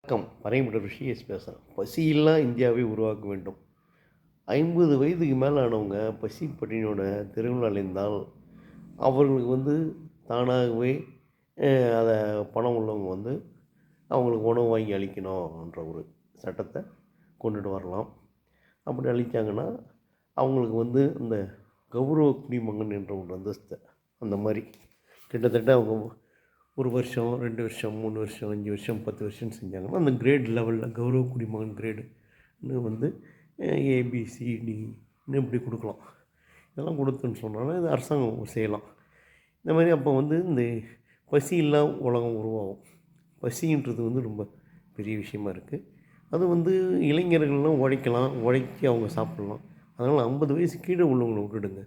வணக்கம். பறையமுட ரிஷிகேஷ் பேசுகிறேன். பசியில்லா இந்தியாவை உருவாக்க வேண்டும். 50 வயதுக்கு மேல ஆனவங்க பசி பட்டினியோட தெருவில் அலைந்தால், அவர்களுக்கு தானாகவே அ அத பணம் உள்ளவங்க அவங்களுக்கு உணவு வாங்கி அளிக்கணுன்ற ஒரு சட்டத்த கொண்டுட்டு வரலாம். அப்படி அளிச்சாங்கன்னா, அவங்களுக்கு இந்த கௌரவ குடிமகன் என்ற ஒரு அந்தஸ்த அந்த மாரி கிட்டத்தட்ட அவங்க 1 வருஷம், 2 வருஷம், 3 வருஷம், 5 வருஷம், 10 வருஷம்னு செஞ்சாங்கன்னா, அந்த கிரேட் லெவலில் கௌரவ குடிமகன் கிரேடுன்னு ஏபிசிடின்னு இப்படி கொடுக்கலாம். இதெல்லாம் கொடுத்துன்னு சொன்னாலும் இது அரசாங்கம் செய்யலாம். இந்த மாதிரி அப்போ இந்த பசி இல்லா உலகம் உருவாகும். பசின்றது ரொம்ப பெரிய விஷயமா இருக்குது. அது இளைஞர்கள்லாம் உழைக்கலாம், உழைச்சி அவங்க சாப்பிட்லாம். அதனால் 50 வயசு கீழே உள்ளவங்கள விட்டுடுங்க.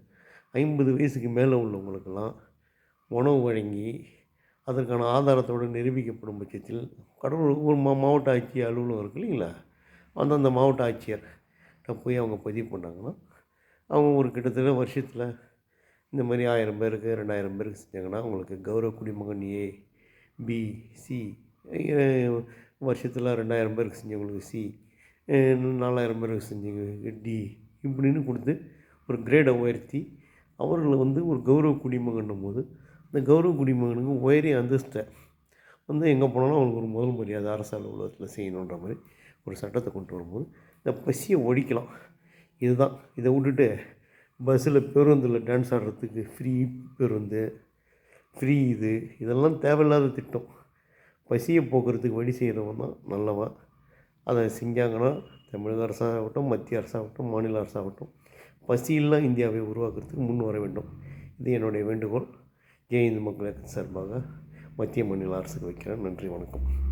50 வயசுக்கு மேலே உள்ளவங்களுக்கெல்லாம் உணவு வழங்கி அதற்கான ஆதாரத்தோடு நிரூபிக்கப்படும் பட்சத்தில் கடவுள் ஒரு மாவட்ட ஆட்சியர் அலுவலகம் இருக்குது இல்லைங்களா, அந்தந்த மாவட்ட ஆட்சியர்கிட்ட போய் அவங்க பதிவு பண்ணாங்கன்னா, அவங்க ஒரு கிட்டத்தட்ட வருஷத்தில் இந்த மாதிரி 1000 பேருக்கு 2000 பேருக்கு செஞ்சாங்கன்னா அவங்களுக்கு கௌரவ குடிமகன் ஏ, பி, சி, வருஷத்தில் 2000 பேருக்கு செஞ்சவங்களுக்கு சி, 4000 பேருக்கு செஞ்சவங்களுக்கு டி இப்படின்னு கொடுத்து ஒரு கிரேடை உயர்த்தி அவர்களை ஒரு கௌரவ குடிமகன்னும் போது இந்த கௌரவ குடிமகனுக்கு உயரிய அந்தஸ்தை எங்கே போனாலும் அவங்களுக்கு ஒரு முதல் மரியாதை அரசு அலுவலகத்தில் செய்யணுன்ற மாதிரி ஒரு சட்டத்தை கொண்டு வரும்போது இந்த பசியை ஒழிக்கலாம். இதுதான். இதை விட்டுட்டு பஸ்ஸில் பேருந்தில் டான்ஸ் ஆடுறதுக்கு ஃப்ரீ பேருந்து, ஃப்ரீ இதெல்லாம் தேவையில்லாத திட்டம். பசியை போக்குறதுக்கு வழி செய்கிறவன் தான் நல்லவன். அதை செஞ்சாங்கன்னா தமிழக அரசாகட்டும், மத்திய அரசாகட்டும், மாநில அரசாகட்டும் பசியில்லா இந்தியாவை உருவாக்குறதுக்கு முன் வர வேண்டும். இது என்னுடைய வேண்டுகோள். ஜெய் இந்து மக்கள் இயக்கத்தின் சார்பாக மத்திய மாநில அரசுக்கு வைக்கிறேன். நன்றி, வணக்கம்.